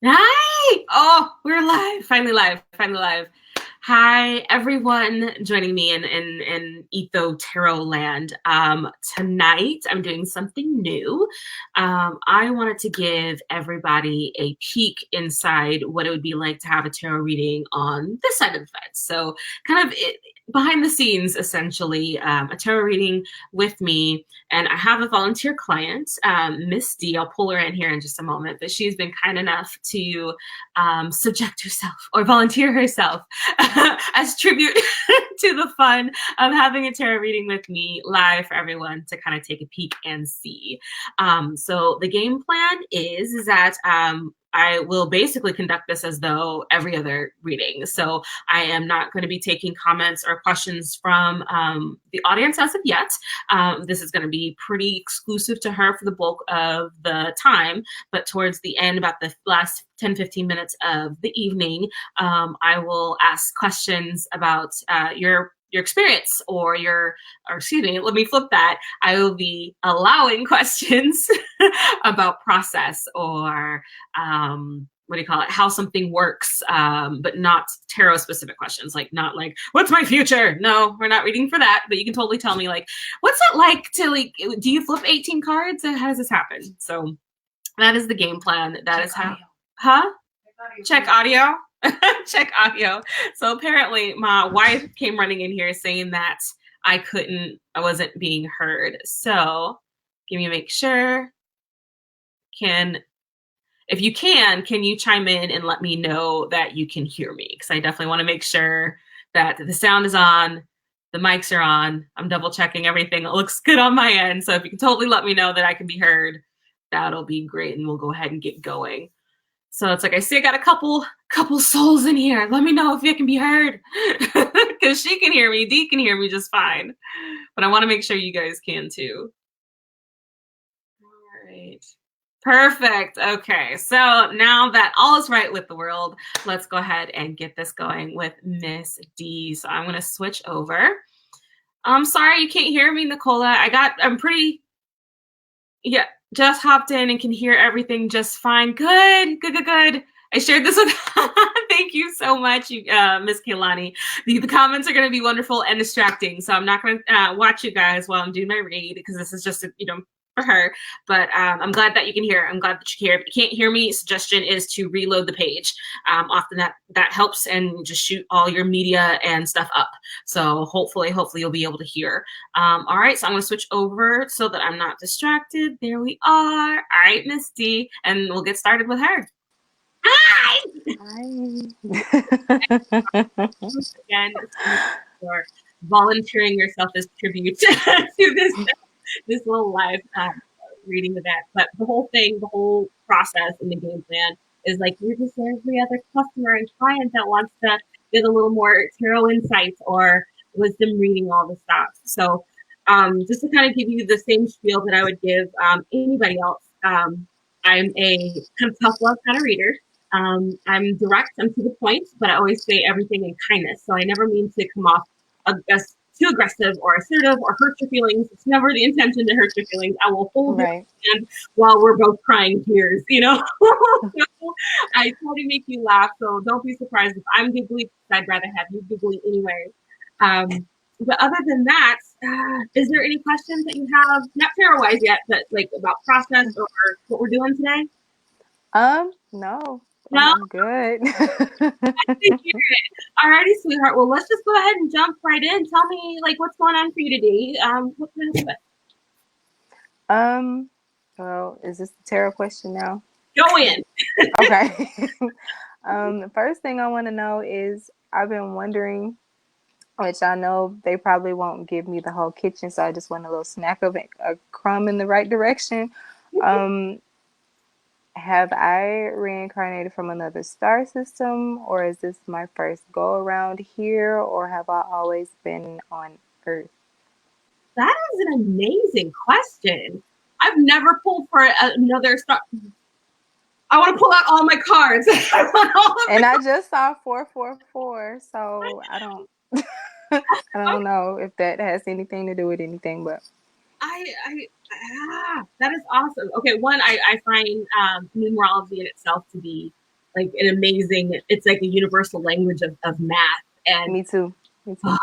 Hi! Oh, we're live. Finally live. Finally live. Hi, everyone joining me in Etho Tarot land. Tonight, I'm doing something new. I wanted to give everybody a peek inside what it would be like to have a tarot reading on this side of the fence. So, kind of behind the scenes, essentially, a tarot reading with me. And I have a volunteer client, Miss D. I'll pull her in here in just a moment, but she's been kind enough to subject herself or volunteer herself as tribute to the fun of having a tarot reading with me live for everyone to kind of take a peek and see. So the game plan is that I will basically conduct this as though every other reading. So I am not going to be taking comments or questions from the audience as of yet. This is going to be pretty exclusive to her for the bulk of the time, but towards the end, about the last 10-15 minutes of the evening, I will ask questions about your experience or excuse me, let me flip that. I will be allowing questions about process or what do you call it, how something works, but not tarot specific questions, like not like, what's my future? No, we're not reading for that, but you can totally tell me like, what's it like to like, do you flip 18 cards? How does this happen? So that is the game plan. That is how, huh? Check audio. Check audio. So apparently my wife came running in here saying that I wasn't being heard. So give me make sure. If you can you chime in and let me know that you can hear me? Because I definitely want to make sure that the sound is on, the mics are on. I'm double checking everything. It looks good on my end. So if you can totally let me know that I can be heard, that'll be great. And we'll go ahead and get going. So it's like, I see I got a couple souls in here. Let me know if you can be heard. Because she can hear me. Dee can hear me just fine. But I want to make sure you guys can too. All right. Perfect. Okay. So now that all is right with the world, let's go ahead and get this going with Miss D. So I'm going to switch over. I'm sorry you can't hear me, Nicola. Just hopped in and can hear everything just fine. Good. I shared this with thank you so much, Miss Kehlani. The comments are going to be wonderful and distracting, so I'm not going to watch you guys while I'm doing my read because this is just for her. But I'm glad that you can hear. I'm glad that you can hear. If you can't hear me, suggestion is to reload the page. Often that helps, and just shoot all your media and stuff up. So hopefully you'll be able to hear. All right, so I'm going to switch over so that I'm not distracted. There we are. All right, Miss D, and we'll get started with her. Hi! Again, for volunteering yourself as tribute to this little live reading event. But the whole process and the game plan is like you're just every other customer and client that wants to get a little more tarot insights or wisdom reading all the stuff. So just to kind of give you the same spiel that I would give anybody else, I'm a kind of tough love kind of reader. I'm direct, I'm to the point, but I always say everything in kindness. So I never mean to come off too aggressive or assertive or hurt your feelings. It's never the intention to hurt your feelings. I will hold your hand while we're both crying tears, So I try to make you laugh. So don't be surprised if I'm giggly, because I'd rather have you giggly anyway. But other than that, is there any questions that you have, not tarot-wise yet, but like about process or what we're doing today? No. No? I'm good. Alrighty, sweetheart. Well, let's just go ahead and jump right in. Tell me, like, what's going on for you today? What can I do it? Well, is this the tarot question now? Go in. Okay. The first thing I want to know is, I've been wondering, which I know they probably won't give me the whole kitchen, so I just want a little snack of it, a crumb in the right direction. Have I reincarnated from another star system, or is this my first go around here, or have I always been on Earth? That is an amazing question. I've never pulled for another star. I want to pull out all my cards. And I just saw 444, so I don't know if that has anything to do with anything, but that is awesome. Okay, one, I find numerology in itself to be like an amazing. It's like a universal language of math. And Me too. Me too.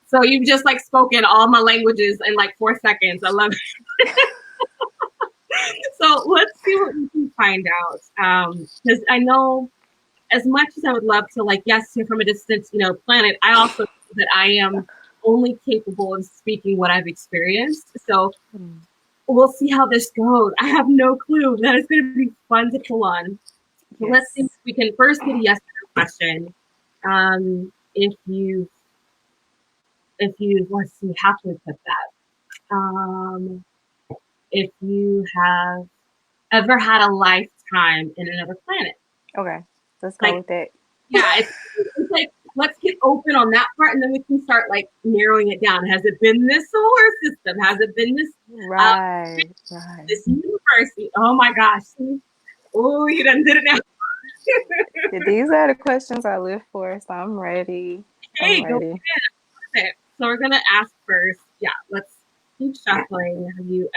so you've just like spoken all my languages in like 4 seconds. I love it. So let's see what we can find out. Because I know as much as I would love to, like, yes, you're from a distant, planet, I also know that I am only capable of speaking what I've experienced. So we'll see how this goes. I have no clue. That is going to be fun to pull on. So Yes. let's see if we can first get a yes or no question. If you, let's see, how can we put that? If you have ever had a lifetime in another planet. Okay, let's go with that. Yeah, it's like, let's get open on that part, and then we can start like narrowing it down. Has it been this solar system? Has it been this right. this universe? Oh my gosh! Oh, you done did it now. These are the questions I live for, so I'm ready. Hey, go ahead. Okay, so we're gonna ask first. Yeah, let's keep shuffling. Have you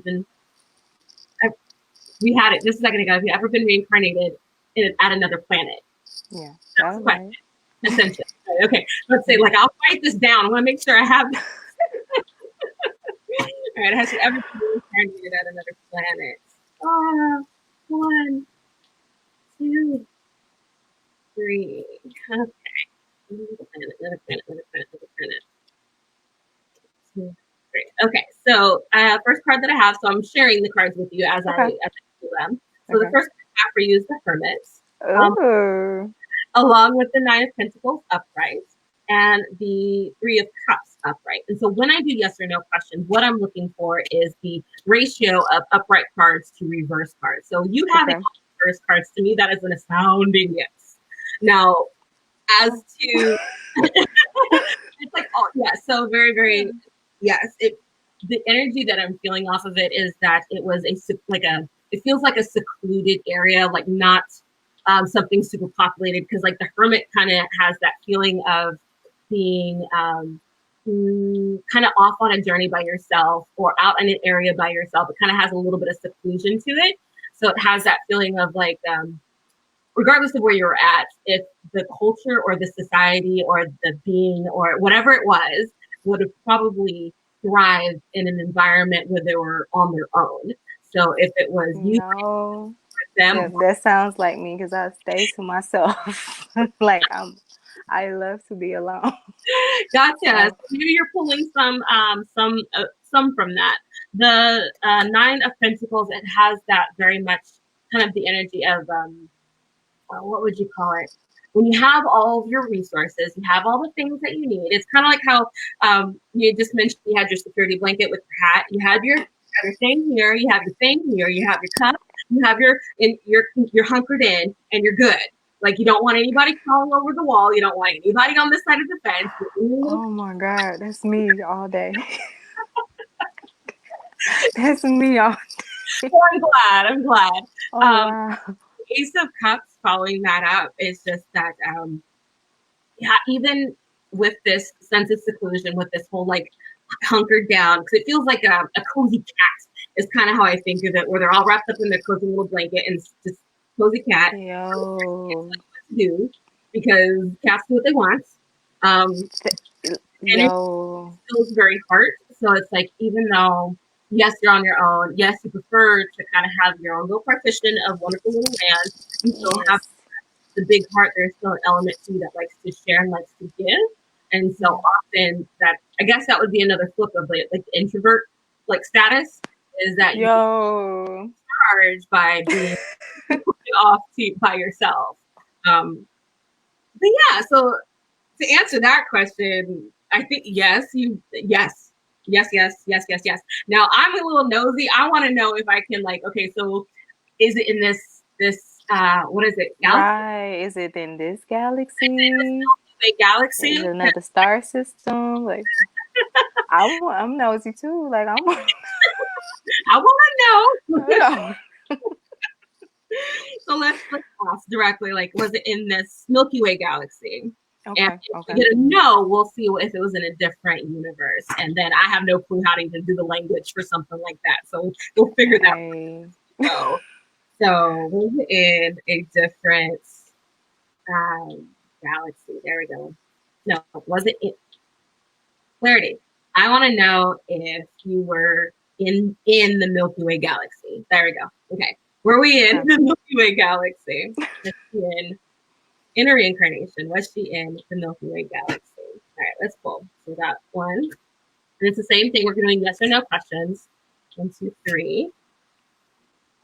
been? We had it just a second ago. Have you ever been reincarnated at another planet? Yeah, that's the question. Essentially. Okay, let's say, like, I'll write this down. I want to make sure I have this. All right, has you ever been reincarnated at another planet? 1, 2, 3. Okay. Another planet. 2, 3. Okay, so first card that I have, so I'm sharing the cards with you as I do them. So the first card I have for you is the Hermit. Along with the 9 of Pentacles upright and the 3 of Cups upright. And so when I do yes or no questions, what I'm looking for is the ratio of upright cards to reverse cards. So you having reverse cards, to me, that is an astounding yes. Now, as to, it's like, oh, yeah, so very, very, yes. The energy that I'm feeling off of it is that it was it feels like a secluded area, like not something super populated, because like the Hermit kind of has that feeling of being kind of off on a journey by yourself or out in an area by yourself. It kind of has a little bit of seclusion to it. So it has that feeling of like, regardless of where you're at, if the culture or the society or the being or whatever it was would have probably thrived in an environment where they were on their own. So if it was you, them, that sounds like me, because I stay to myself. Like I love to be alone. Gotcha. So maybe you're pulling some from that. The 9 of Pentacles, it has that very much kind of the energy of what would you call it? When you have all of your resources, you have all the things that you need. It's kind of like how you just mentioned you had your security blanket with your hat. You have your thing here. You have your thing here. You have your cup. You have you're hunkered in and you're good. Like, you don't want anybody crawling over the wall. You don't want anybody on this side of the fence. Oh my God, that's me all day. That's me all day. Well, I'm glad. Oh, wow. Ace of Cups following that up is just that, even with this sense of seclusion, with this whole like hunkered down, because it feels like a cozy cat is kind of how I think of it, where they're all wrapped up in their cozy little blanket and just cozy cat. Yo. Do, because cats do what they want. Yo. It feels very hard. So it's like, even though, yes, you're on your own, yes, you prefer to kind of have your own little partition of wonderful little land, you still have the big heart. There's still an element to you that likes to share and likes to give. And so often that, I guess that would be another flip of like the introvert like status, is that you're charged by being off by yourself. But yeah, so to answer that question, I think yes. Now I'm a little nosy. I want to know if I can, like, okay, so is it in this what is it? Galaxy? Right. Is it in this galaxy? Galaxy? Is it another star system? Like, I'm nosy too. Like, I want to know. So let's ask directly, like, was it in this Milky Way galaxy? Okay. And if we get a no, we'll see if it was in a different universe. And then I have no clue how to even do the language for something like that. So we'll figure that out. So So we're in a different galaxy. There we go. No, was it clarity? I want to know if you were in the Milky Way galaxy. There we go. Okay, were we in Okay. the Milky Way galaxy? Was she in a reincarnation? Was she in the Milky Way galaxy? All right, let's pull. So we got one, and it's the same thing. We're doing yes or no questions. 1, 2, 3.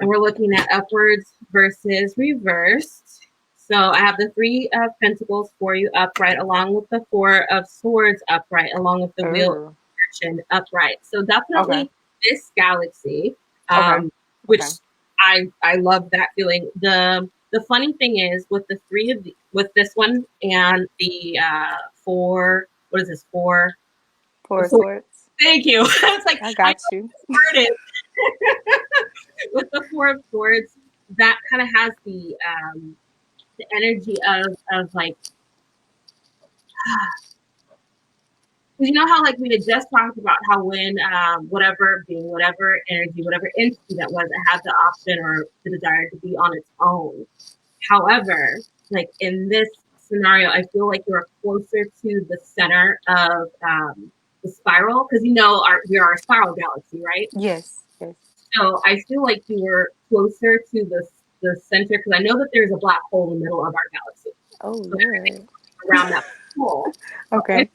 And we're looking at upwards versus reversed. So I have the 3 of Pentacles for you upright, along with the 4 of Swords upright, along with the Wheel of Ooh. Fortune upright. So Okay. definitely this galaxy, Okay. which Okay. I love that feeling. The funny thing is with the 3 of with this one and the 4. What is this? 4. Four of Four. Swords. Thank you. It's like I I got know you. this word is. With the 4 of Swords, that kind of has the energy of like, you know how like we had just talked about how when whatever being, whatever energy, whatever entity that was, it had the option or the desire to be on its own. However, like in this scenario, I feel like you're closer to the center of the spiral because we are a spiral galaxy, right? Yes. Yes. So I feel like you were closer to the center because I know that there's a black hole in the middle of our galaxy. Oh So Lord. around that hole, Okay.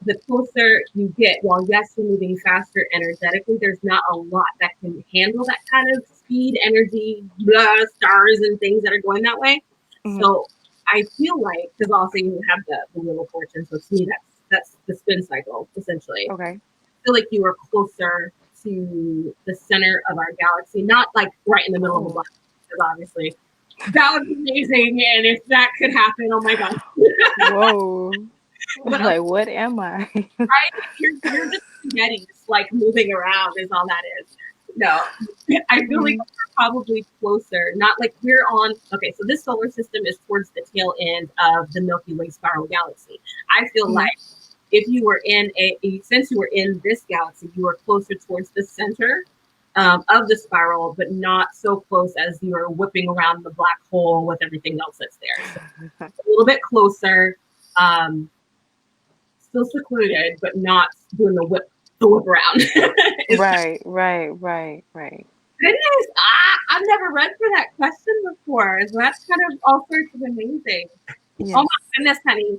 the closer you get, while yes, you're moving faster energetically, there's not a lot that can handle that kind of speed, energy, blah, stars and things that are going that way. Mm-hmm. So I feel like, because also you have the Wheel of Fortune, so to me that's the spin cycle essentially. Okay. I feel like you are closer to the center of our galaxy, not like right in the middle of the Oh. black hole, because obviously that would be amazing. And if that could happen, oh my god! Whoa. But Like, what am I? right, you're just spaghetti, like moving around is all that is. No, I feel like Mm-hmm. we're probably closer. Not like we're on. Okay, so this solar system is towards the tail end of the Milky Way spiral galaxy. I feel like if you were since you were in this galaxy, you were closer towards the center of the spiral, but not so close as you are whipping around the black hole with everything else that's there. So a little bit closer, um, still secluded, but not doing the whip around. Right. Right. Right. Right. Goodness, I've never read for that question before. So that's kind of all sorts of amazing. Oh Yes. my goodness, honey.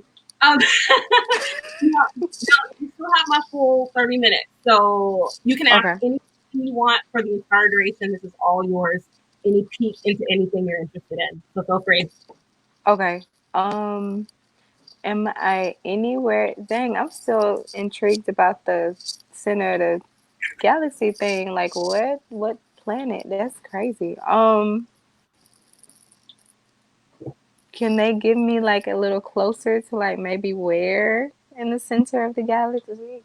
No, you still have my full 30 minutes. So you can ask Okay. anything you want for the entire duration. This is all yours. Any peek into anything you're interested in. So feel free. Okay. Um. Am I anywhere? Dang, I'm still intrigued about the center of the galaxy thing. Like, what? What planet? That's crazy. Can they give me like a little closer to like maybe where in the center of the galaxy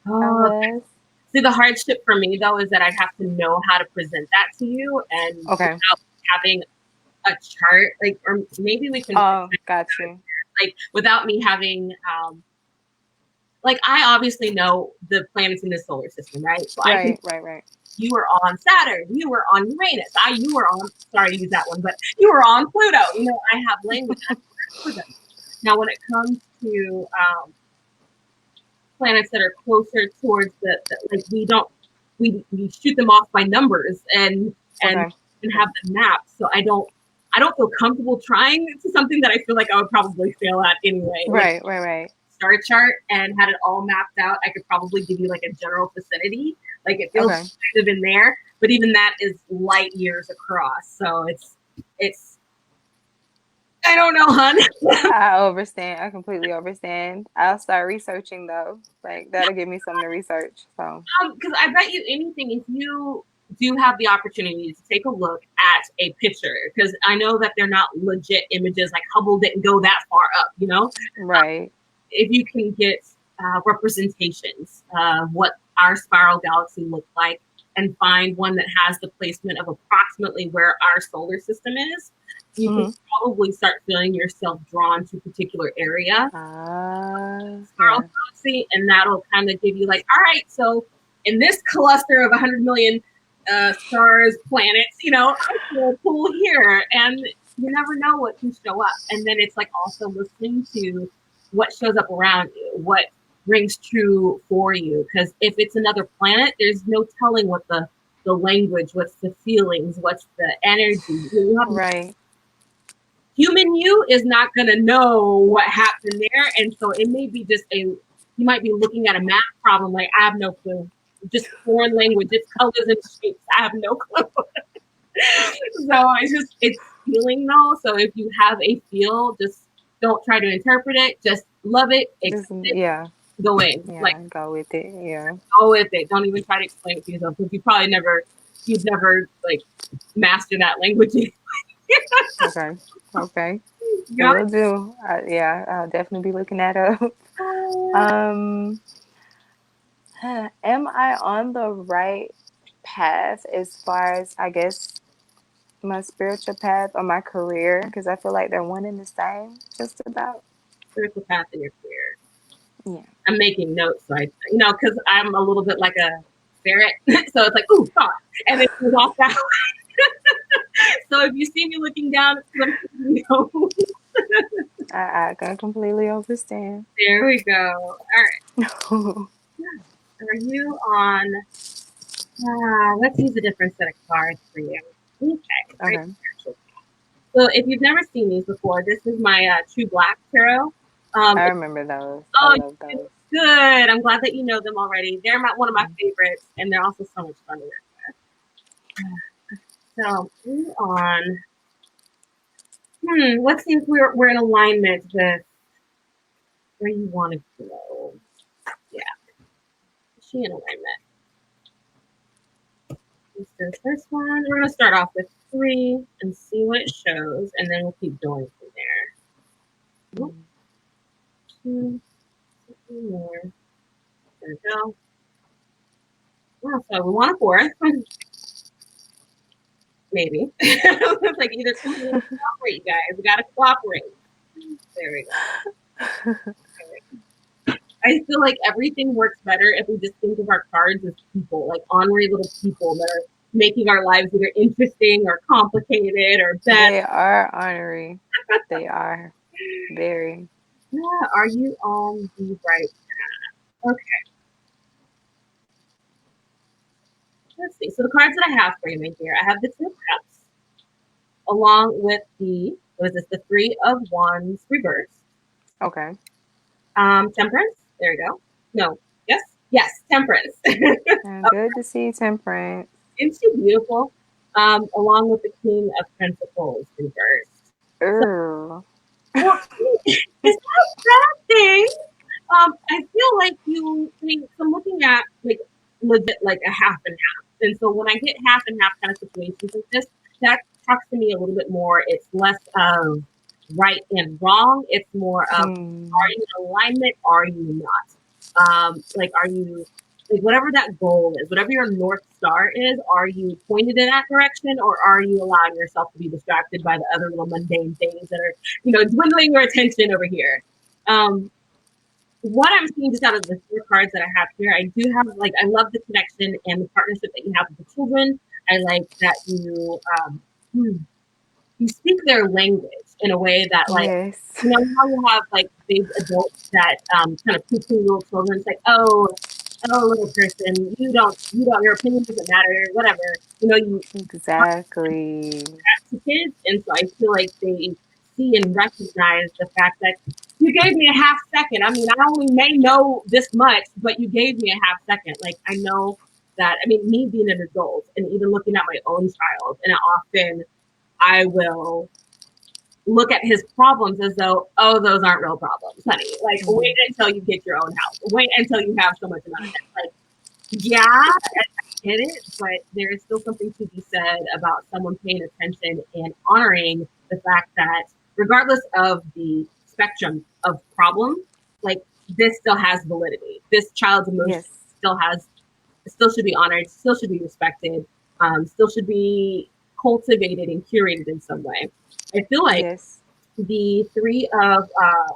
I Oh, was? see, the hardship for me though is that I have to know how to present that to you, and Okay. without having a chart, like, or maybe we can Oh, got you. like without me having like I obviously know the planets in this solar system, right? So I can Right, right, right. you were on Saturn, you were on Uranus, you were on sorry to use that one, but you were on Pluto. I have language for them. Now when it comes to planets that are closer towards the like we shoot them off by numbers and Okay. have them mapped. So I don't feel comfortable trying to something that I feel like I would probably fail at anyway. Like Right, right, right. star chart and had it all mapped out, I could probably give you like a general vicinity. Like it feels Okay. kind of in there, but even that is light years across. So it's I don't know, hun. I understand. I completely understand. I'll start researching though. Like that'll give me something to research. So Because I bet you anything, if you do have the opportunity to take a look at a picture, because I know that they're not legit images, like Hubble didn't go that far up. right. If you can get representations of what our spiral galaxy looked like and find one that has the placement of approximately where our solar system is, you can Mm-hmm. probably start feeling yourself drawn to a particular area spiral Yeah. galaxy, and that'll kind of give you like, all right, so in this cluster of 100 million, stars, planets. I feel a pull here, and you never know what can show up. And then it's like also listening to what shows up around you, what rings true for you. Because if it's another planet, there's no telling what the language, what's the feelings, what's the energy. You have Right. human you is not going to know what happened there, and so it may be just you might be looking at a math problem like I have no clue, just foreign language, it's colors and shapes, I have no clue. So it's feeling though. So if you have a feel, just don't try to interpret it, just love it, Just accept it, yeah, go in, like yeah, go with it. Yeah. go with it, don't even try to explain it to yourself because you've never like mastered that language. Okay. Okay. You got Will do. Yeah, I'll definitely be looking that up. Um, am I on the right path as far as I guess my spiritual path or my career? Because I feel like they're one and the same, just about. spiritual path in your career. Yeah. I'm making notes, so because I'm a little bit like a ferret, so it's like, ooh, thought, and then it goes off that way. So if you see me looking down, it's because I'm taking notes. I can completely understand. There we go. All right. Are you on? Let's use a different set of cards for you. Okay, right. Okay. So if you've never seen these before, this is my True Black Tarot. I It's, remember those. I oh, love those. good. I'm glad that you know them already. They're one of my favorites, and they're also so much fun to work with. So move on. Let's see if we're in alignment with where you want to go. Yeah, is she in alignment? Let's do the first one. We're gonna start off with 3 and see what it shows, and then we'll keep going from there. Oh, 2, 2 more. There we go. Well, so we want a 4th. Maybe. It's like either cooperate, you guys. We gotta cooperate. There we go. I feel like everything works better if we just think of our cards as people, like ornery little people that are making our lives either interesting or complicated or bad. They are ornery. They are very. Yeah, are you on the right path? Okay, let's see. So the cards that I have for you in here, I have the 2 of Cups, along with what is this? The 3 of Wands reversed. Okay. Temperance. There we go. No. Yes. Temperance. Good to see Temperance. Isn't she beautiful? Along with the King of Pentacles reversed. So, Ooh. well, it's not a bad thing. I feel like you think I'm looking at like legit like a half and half. And so when I get half and half kind of situations like this, that talks to me a little bit more. It's less of right and wrong. It's more of are you in alignment? Are you not? Like are you like whatever that goal is, whatever your North Star is, are you pointed in that direction or are you allowing yourself to be distracted by the other little mundane things that are, dwindling your attention over here? What I'm seeing just out of the 4 cards that I have here, I do have like I love the connection and the partnership that you have with the children. I like that you speak their language in a way that like Yes. how you have like big adults that kind of poo-poo little children. It's like oh little person, you don't your opinion doesn't matter, whatever. You Exactly. to kids, and so I feel like they see and recognize the fact that you gave me a half second. I mean, I only may know this much, but you gave me a half second. Like I know that. I mean, me being an adult and even looking at my own child, and often I will look at his problems as though, oh, those aren't real problems, honey. Like, wait until you get your own house. Wait until you have so much amount of debt. Like, yeah, I get it, but there is still something to be said about someone paying attention and honoring the fact that regardless of the spectrum of problem, like this still has validity. This child's emotion Yes. still should be honored, still should be respected, still should be cultivated and curated in some way. I feel like Yes. the 3 of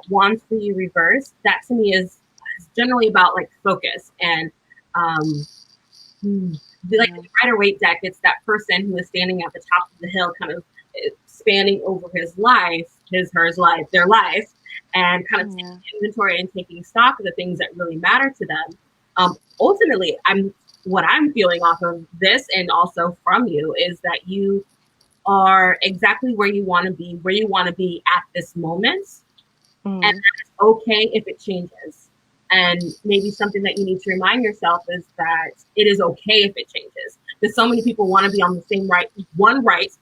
Wands for you reverse, that to me is generally about like focus and like Yeah. the Rider Waite deck, it's that person who is standing at the top of the hill, kind of spanning over his life, hers life, their life, and kind of Yeah. taking inventory and taking stock of the things that really matter to them. Ultimately, what I'm feeling off of this and also from you is that you are exactly where you want to be at this moment, and Mm. that is okay if it changes. And maybe something that you need to remind yourself is that it is okay if it changes. Because so many people want to be on the same right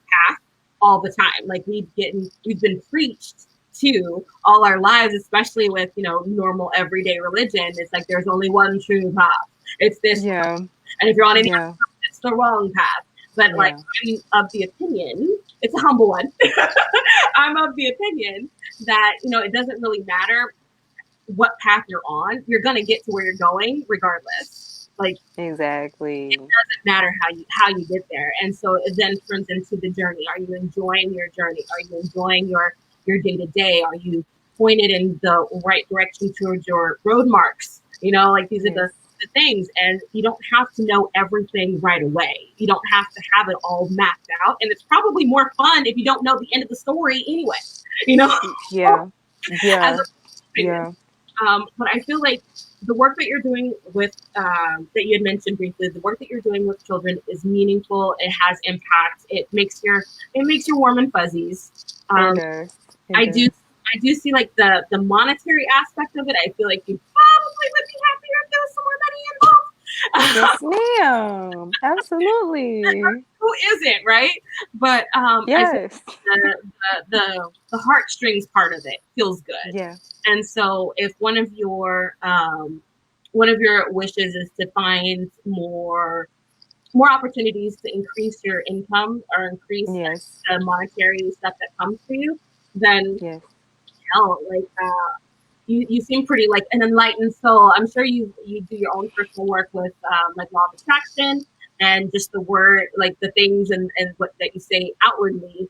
path all the time. Like we've been preached to all our lives, especially with normal everyday religion. It's like there's only one true path. It's this, Yeah. and if you're on any other Yeah. path, it's the wrong path. But like Yeah. I'm of the opinion, it's a humble one. I'm of the opinion that it doesn't really matter what path you're on. You're gonna get to where you're going regardless. Like it Exactly. doesn't matter how you get there. And so it then turns into the journey. Are you enjoying your journey? Are you enjoying your day to day? Are you pointed in the right direction towards your road marks? Like these are Yes. the things. And you don't have to know everything right away. You don't have to have it all mapped out. And it's probably more fun if you don't know the end of the story anyway, you know, Yeah. as Yeah. a opinion. Yeah. But I feel like the work that you're doing with that you had mentioned briefly, the work that you're doing with children is meaningful. It has impact. It makes you warm and fuzzies. It Um, does. It I do does. I do see like the monetary aspect of it. I feel like you probably would be happier if there was some more money involved. Yes, ma'am. Absolutely. Who isn't, right? But I feel Yes. the heartstrings part of it feels good. Yeah. And so if one of your wishes is to find more opportunities to increase your income or increase Yes. the monetary stuff that comes to you, then Yes. hell, like you seem pretty like an enlightened soul. I'm sure you do your own personal work with like law of attraction and just the word, like the things and what that you say outwardly, Yeah.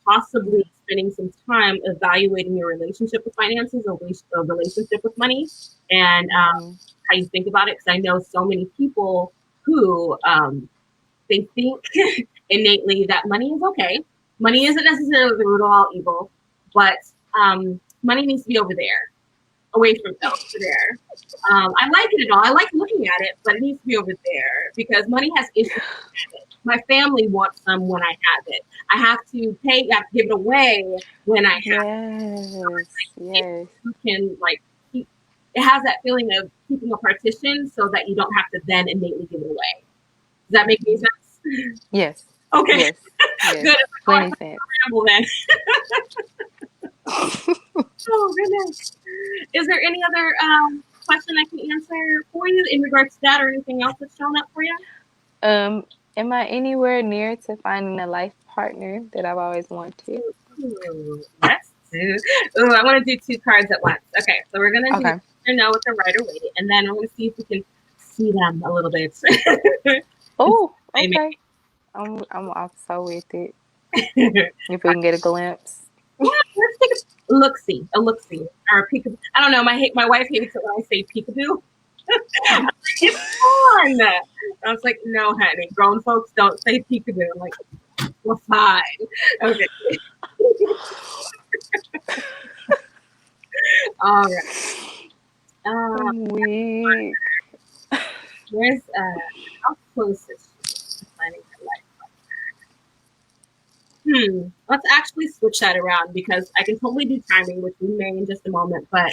possibly spending some time evaluating your relationship with finances or relationship with money and Mm-hmm. how you think about it. Because I know so many people who they think innately that money is okay. Money isn't necessarily the root of all evil, but money needs to be over there, away from over there. I like it at all. I like looking at it, but it needs to be over there because money has issues. My family wants some when I have it. I have to pay. I have to give it away when I have Yes. it. Yes. You can like keep. It has that feeling of keeping a partition so that you don't have to then innately give it away. Does that make any sense? Yes. Okay, Yes. Yes. good. Oh, I Plenty sense. ramble then. Oh goodness. Is there any other question I can answer for you in regards to that or anything else that's shown up for you? Um, am I anywhere near to finding a life partner that I've always wanted? Let's do. Ooh, I want to do two cards at once. Okay, so we're gonna do Okay. know with the Rider Waite, and then we're gonna see if we can see them a little bit. Oh, okay. I'm also with it. If we can get a glimpse. Yeah, let's take a look see, or a peek. I don't know. My wife hates it when I say peekaboo. I'm like, it's fun. I was like, no, honey, grown folks don't say peekaboo. I'm like, we're fine. Okay. All right. Uh, I'm weak. where's how close is she to finding her life? Let's actually switch that around because I can totally do timing, which we may in just a moment. But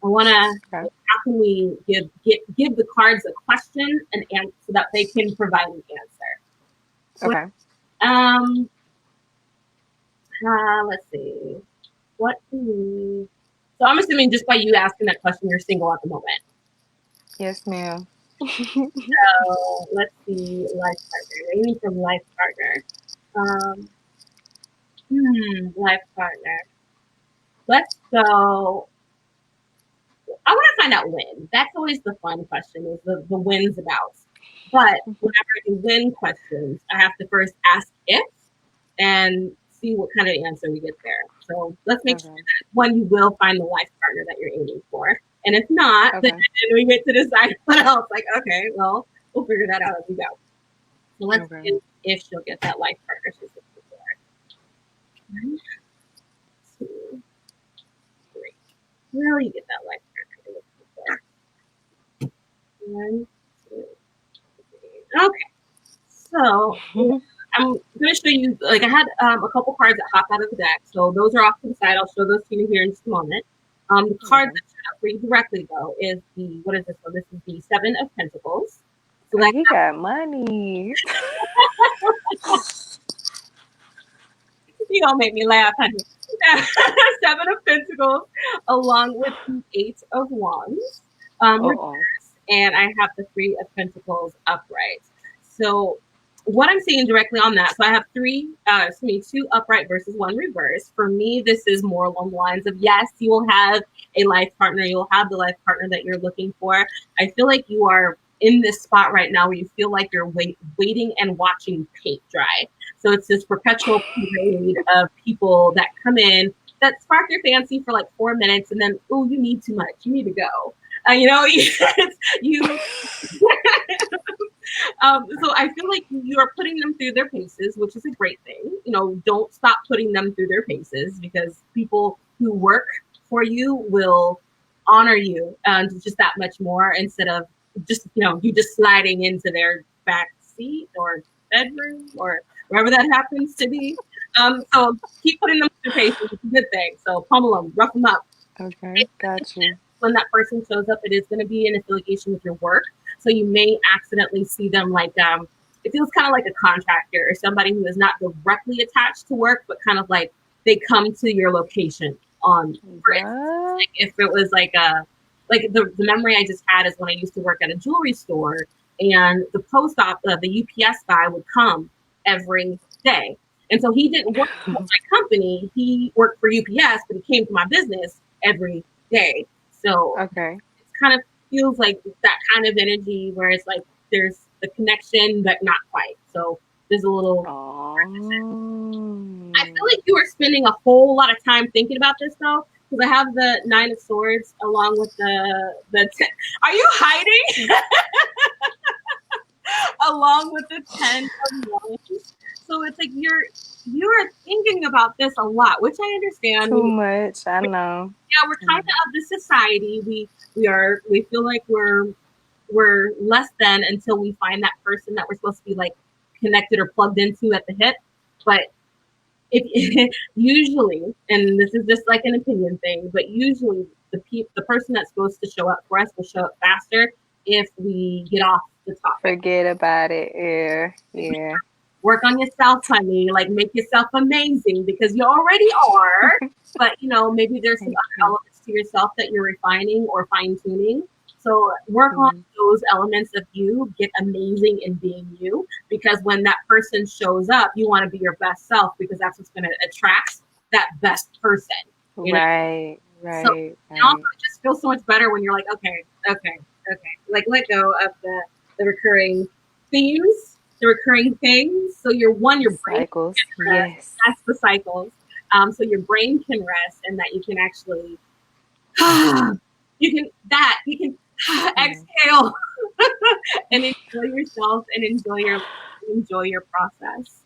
I want to. Okay. How can we give the cards a question and answer so that they can provide an answer? So, Okay. um, let's see. What? So I'm assuming just by you asking that question, you're single at the moment. Yes, ma'am. So let's see, life partner. Maybe from life partner. Um, life partner. Let's go. I want to find out when. That's always the fun question is the wins about. But whenever I do win questions, I have to first ask if and see what kind of answer we get there. So let's make sure Okay. that one, you will find the life partner that you're aiming for. And if not, then Okay. we get to decide what else. Like, okay, well, we'll figure that out as we go. So let's Okay. see if she'll get that life partner she's looking for. 1, 2, 3. Will you get that life partner you're looking for? 1, 2, 3. Okay. So I'm going to show you, like I had a couple cards that hop out of the deck. So those are off to the side. I'll show those to you here in just a moment. The card Okay. that shot for you directly, though, is the, what is this one? This is the Seven of Pentacles. So Oh, that he got money. you don't make me laugh, honey. Seven of Pentacles, along with the Eight of Wands, Uh-oh. reverse, and I have the Three of Pentacles upright. So what I'm seeing directly on that, so I have two upright versus one reverse. For me, this is more along the lines of, yes, you will have a life partner. You'll have the life partner that you're looking for. I feel like you are in this spot right now where you feel like you're waiting and watching paint dry. So it's this perpetual parade of people that come in that spark your fancy for like 4 minutes, and then, oh, you need too much. You need to go. You. So I feel like you are putting them through their paces, which is a great thing. Don't stop putting them through their paces, because people who work for you will honor you just that much more, instead of just you just sliding into their back seat or bedroom or wherever that happens to be. So keep putting them through paces. It's a good thing. So pummel them, rough them up. Okay, got you. When that person shows up, it is going to be in affiliation with your work. So you may accidentally see them like, it feels kind of like a contractor or somebody who is not directly attached to work, but kind of like they come to your location on, for instance, like if it was like the memory I just had is when I used to work at a jewelry store, and the post office, the UPS guy would come every day. And so he didn't work for my company. He worked for UPS, but he came to my business every day. So Okay. it kind of feels like that kind of energy where it's like there's the connection, but not quite. So there's a little. Oh. I feel like you are spending a whole lot of time thinking about this, though, because I have the Nine of Swords along with Are you hiding? Along with the 10 of Wands. So it's like you're thinking about this a lot, which I understand. Too much, I know. Yeah, we're kind of the society. We feel like we're less than until we find that person that we're supposed to be like connected or plugged into at the hip. But if usually, and this is just like an opinion thing, but usually the person that's supposed to show up for us will show up faster if we get off the topic. Forget about it. Yeah. Work on yourself, honey. Like, make yourself amazing, because you already are. But maybe there's some other elements to yourself that you're refining or fine tuning. So work on those elements of you. Get amazing in being you, because when that person shows up, you want to be your best self, because that's what's going to attract that best person. Right. So it also just feels so much better when you're like, okay. Like, let go of the recurring themes, the recurring things. So your brain cycles. Yes. That's the cycles. So your brain can rest, and that you can actually you can exhale and enjoy yourself and enjoy your process.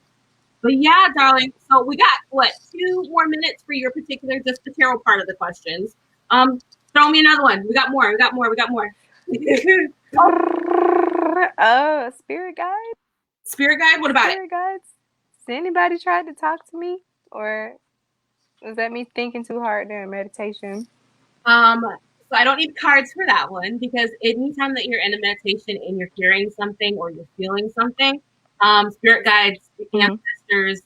But yeah, darling. So we got 2 more minutes for your particular, just the tarot part of the questions. Throw me another one. We got more. Oh, spirit guide? Spirit guide? What about spirit guides? Has anybody tried to talk to me? Or was that me thinking too hard during meditation? So I don't need cards for that one, because anytime that you're in a meditation and you're hearing something or you're feeling something, spirit guides, ancestors,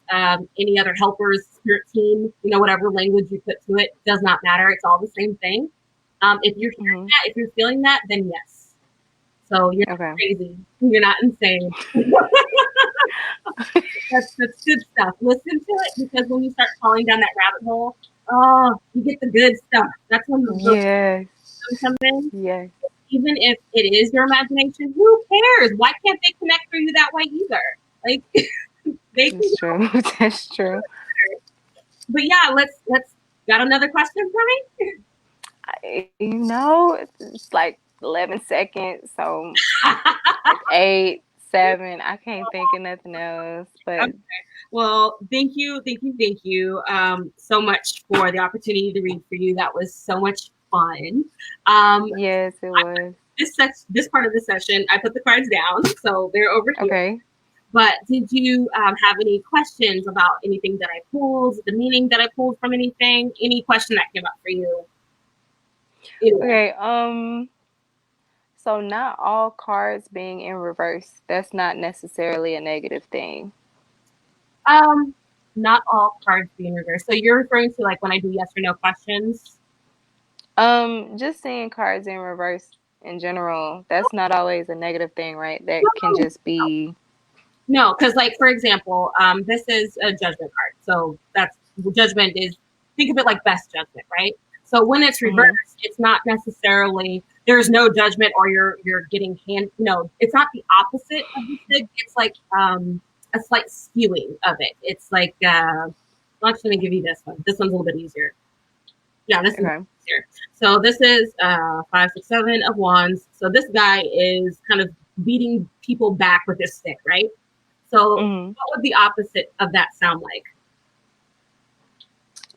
any other helpers, spirit team, whatever language you put to it, does not matter. It's all the same thing. If you're hearing that, if you're feeling that, then yes. So you're not crazy. You're not insane. That's good stuff. Listen to it, because when you start falling down that rabbit hole, you get the good stuff. That's when the come in. Yes. Even if it is your imagination, who cares? Why can't they connect through you that way either? Like, That's true. That's true. But yeah, let's got another question for me? It's like 11 seconds, so 8, 7. I can't think of nothing else. But Well, thank you so much for the opportunity to read for you. That was so much fun. Um, yes, it I, was. this part of the session, I put the cards down, so they're over here. Okay. But did you have any questions about anything that I pulled, the meaning that I pulled from anything, any question that came up for you? Anyway. Okay. So not all cards being in reverse, that's not necessarily a negative thing. Um, Not all cards being reversed. So you're referring to like when I do yes or no questions? Just seeing cards in reverse in general, that's not always a negative thing, right? That can just be No, because like for example, this is a judgment card. So that's judgment is think of it like best judgment, right? So when it's mhm. reversed, it's not necessarily there's no judgment or you're getting hand no, it's not the opposite of the stick. It's like a slight skewing of it. It's like well, actually, let me give you this one. This one's a little bit easier. Yeah, this is Okay. easier. So this is 5, 6, 7 of wands. So this guy is kind of beating people back with his stick, right? So Mhm. what would the opposite of that sound like?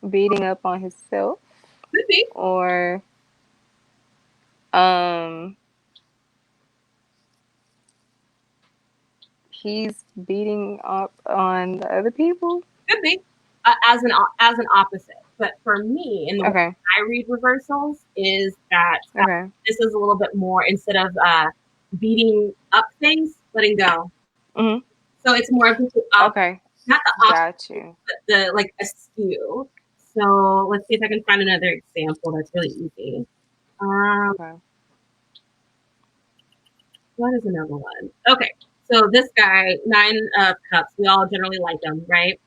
Beating up on himself Could be. or um he's beating up on the other people. Could be. As an opposite. But for me, in the way Okay. I read reversals, is that Okay. this is a little bit more instead of beating up things, letting go. Mhm. So it's more of the opposite, Okay. not the opposite, Got you. but the like askew. So let's see if I can find another example that's really easy. Um, Okay. what is another one? Okay, so this guy, 9 of Cups. We all generally like him, right?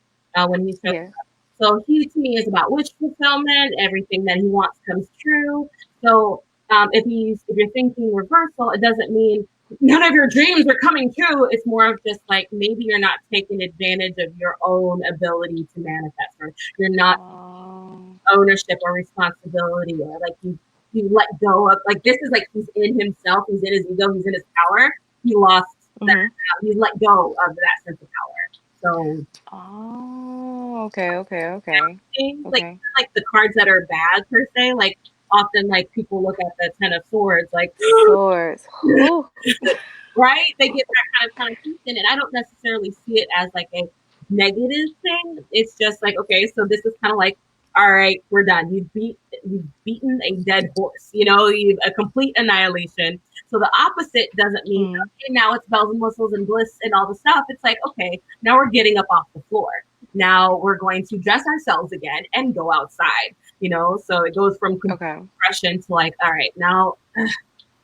When he shows Yeah. up. So he to me is about wish fulfillment. Everything that he wants comes true. So if you're thinking reversal, it doesn't mean none of your dreams are coming true. It's more of just like maybe you're not taking advantage of your own ability to manifest, or you're not Um, ownership or responsibility, or like you let go of like this is like he's in himself, he's in his ego, he's in his power. He lost that. mhm. He's let go of that sense of power. So Oh, okay, okay, okay. things Okay. like the cards that are bad per se, like often like people look at the 10 of Swords like Swords. Whew. right? They get that kind of connotation, and I don't necessarily see it as like a negative thing. It's just like, okay, so this is kind of like, all right, we're done. You've beaten a dead horse. You know, you've a complete annihilation. So the opposite doesn't mean Mhm. okay, now it's bells and whistles and bliss and all the stuff. It's like, okay, now we're getting up off the floor. Now we're going to dress ourselves again and go outside. You know, so it goes from Okay. compression to like, all right, now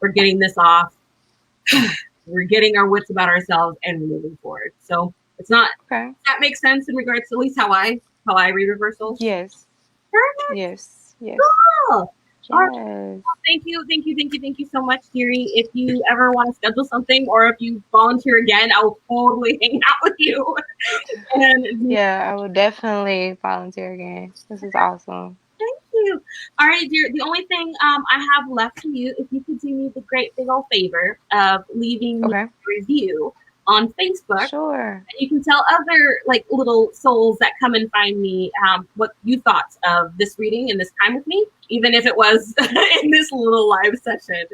we're getting this off, we're getting our wits about ourselves and we're moving forward. So it's not Okay. that makes sense in regards to at least how I read reversals. Yes. Perfect. Yes. Yes. Cool. All right. Yes. Well, thank you so much, Deary. If you ever want to schedule something or if you volunteer again, I will totally hang out with you. And Yeah, I would definitely volunteer again. This is awesome. thank you. All right, dear. The only thing I have left for you, if you could do me the great big old favor of leaving me Okay. a review on Facebook. Sure. You can tell other like little souls that come and find me what you thought of this reading and this time with me, even if it was in this little live session.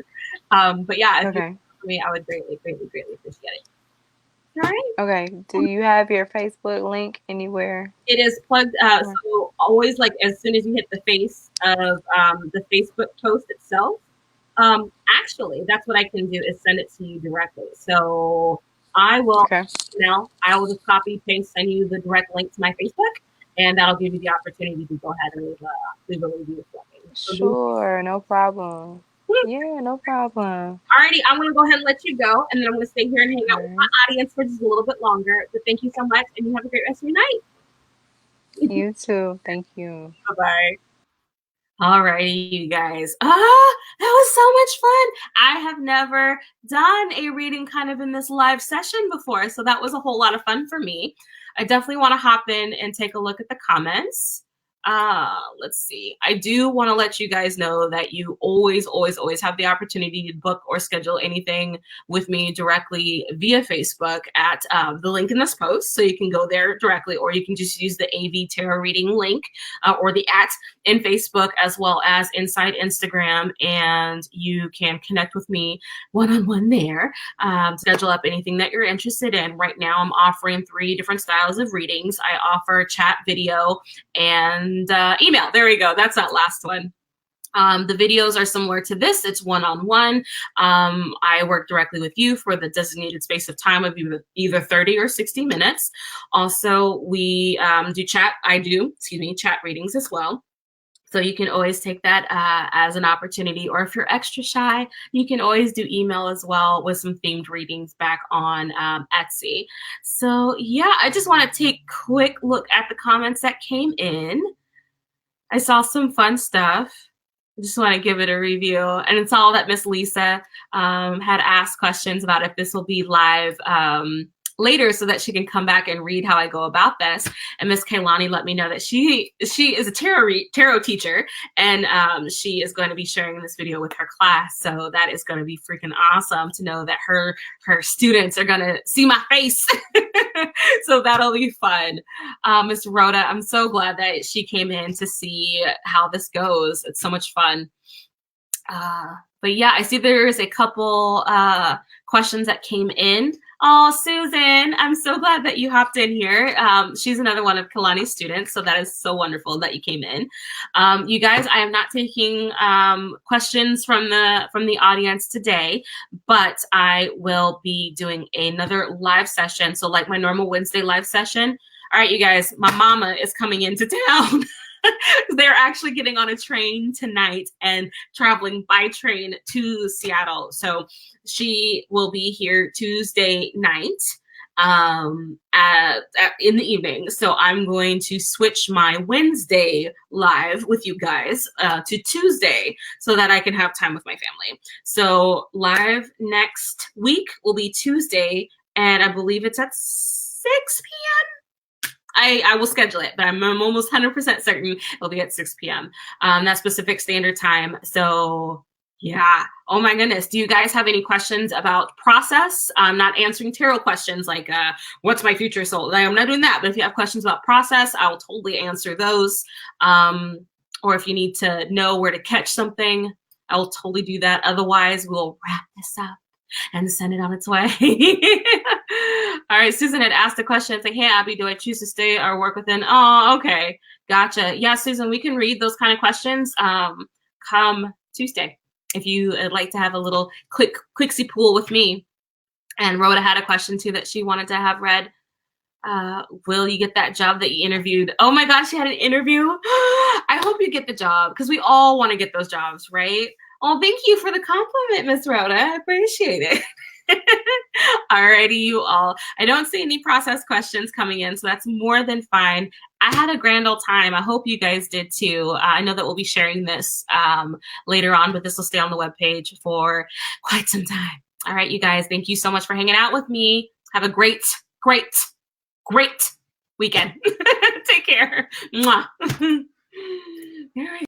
But yeah, if you Okay. for me, I would greatly appreciate it. All right. Okay. Do you have your Facebook link anywhere? It is plugged. Or- So always like as soon as you hit the face of the Facebook post itself, actually, that's what I can do is send it to you directly. So I will Okay. now I will just copy paste send you the direct link to my Facebook, and that'll give you the opportunity to go ahead and leave a review for me. So, Sure. No problem. Yeah, no problem. alrighty, I'm gonna go ahead and let you go, and then I'm gonna stay here and hang All out with my right. audience for just a little bit longer. But thank you so much, and you have a great rest of your night. You too. Thank you. Bye bye. Alrighty, you guys. That was so much fun. I have never done a reading kind of in this live session before, so that was a whole lot of fun for me. I definitely want to hop in and take a look at the comments. Let's see. I do want to let you guys know that you always, always, always have the opportunity to book or schedule anything with me directly via Facebook at the link in this post. So you can go there directly, or you can just use the AV Tarot Reading link or the @ in Facebook, as well as inside Instagram. And you can connect with me one-on-one there, schedule up anything that you're interested in. Right now, I'm offering 3 different styles of readings. I offer chat, video, and email. There we go. That's that last one. The videos are similar to this. It's one-on-one. I work directly with you for the designated space of time of either 30 or 60 minutes. Also, we do chat. Chat readings as well. So you can always take that as an opportunity, or if you're extra shy, you can always do email as well with some themed readings back on Etsy. So yeah, I just want to take a quick look at the comments that came in. I saw some fun stuff. I just want to give it a review. And it's all that Miss Lisa had asked questions about if this will be live later so that she can come back and read how I go about this. And Miss Kaylani let me know that she is a tarot teacher, and she is going to be sharing this video with her class. So that is going to be freaking awesome to know that her students are going to see my face. So that'll be fun. Miss Rhoda, I'm so glad that she came in to see how this goes. It's so much fun. But yeah, I see there's a couple questions that came in. Oh, Susan, I'm so glad that you hopped in here. She's another one of Kalani's students, so that is so wonderful that you came in. You guys, I am not taking questions from the audience today, but I will be doing another live session. So like my normal Wednesday live session. All right, you guys, my mama is coming into town. They're actually getting on a train tonight and traveling by train to Seattle. So she will be here Tuesday night in the evening. So I'm going to switch my Wednesday live with you guys to Tuesday so that I can have time with my family. So live next week will be Tuesday, and I believe it's at 6 p.m. I will schedule it, but I'm almost 100% certain it'll be at 6 p.m. That's Pacific Standard Time. So yeah. Oh my goodness. Do you guys have any questions about process? I'm not answering tarot questions like what's my future soul? I'm not doing that. But if you have questions about process, I will totally answer those. Or if you need to know where to catch something, I will totally do that. Otherwise, we'll wrap this up and send it on its way. All right, Susan had asked a question. It's like, hey, Abby, do I choose to stay or work within? Oh, okay. Gotcha. Yeah, Susan, we can read those kind of questions come Tuesday if you would like to have a little quixie pool with me. And Rhoda had a question, too, that she wanted to have read. Will you get that job that you interviewed? Oh, my gosh, she had an interview. I hope you get the job because we all want to get those jobs, right? Oh, thank you for the compliment, Miss Rhoda. I appreciate it. Alrighty, you all. I don't see any process questions coming in, so that's more than fine. I had a grand old time. I hope you guys did too. I know that we'll be sharing this later on, but this will stay on the webpage for quite some time. All right, you guys, thank you so much for hanging out with me. Have a great, great, great weekend. Take care. Mwah. All right.